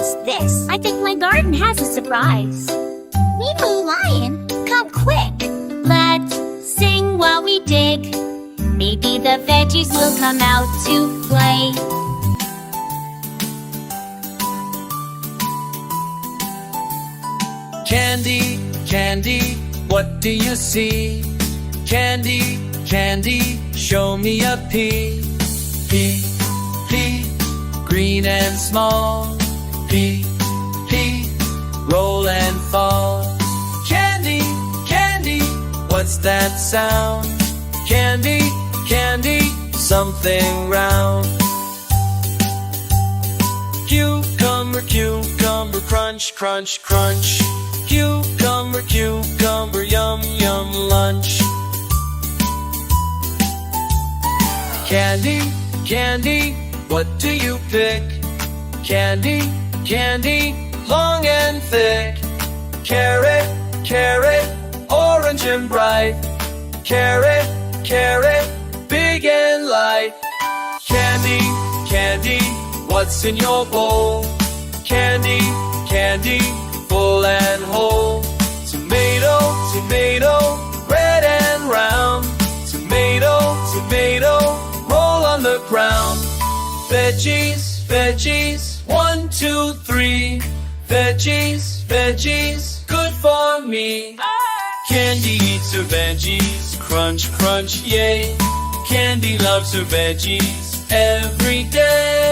What's this? I think my garden has a surprise. Mimoo Lion, come quick. Let's sing while we dig. Maybe the veggies will come out to play. Candy, candy, what do you see? Candy, candy, show me a pea. Pea, pea, green and small. Pea, pea, roll and fall. Candy, candy, what's that sound? Candy, candy, something round. Cucumber, cucumber, crunch, crunch, crunch. Cucumber, cucumber, yum, yum, lunch. Candy, candy, what do you pick? Candy, candy, long and thick. Carrot, carrot, orange and bright. Carrot, carrot, big and light. Candy, candy, what's in your bowl? Candy, candy, full and whole. Tomato, tomato, red and round. Tomato, tomato, roll on the ground. Veggies, veggies, 1, 2, 3. Veggies, veggies, good for me. Candy eats her veggies, crunch, crunch, yay. Candy loves her veggies every day.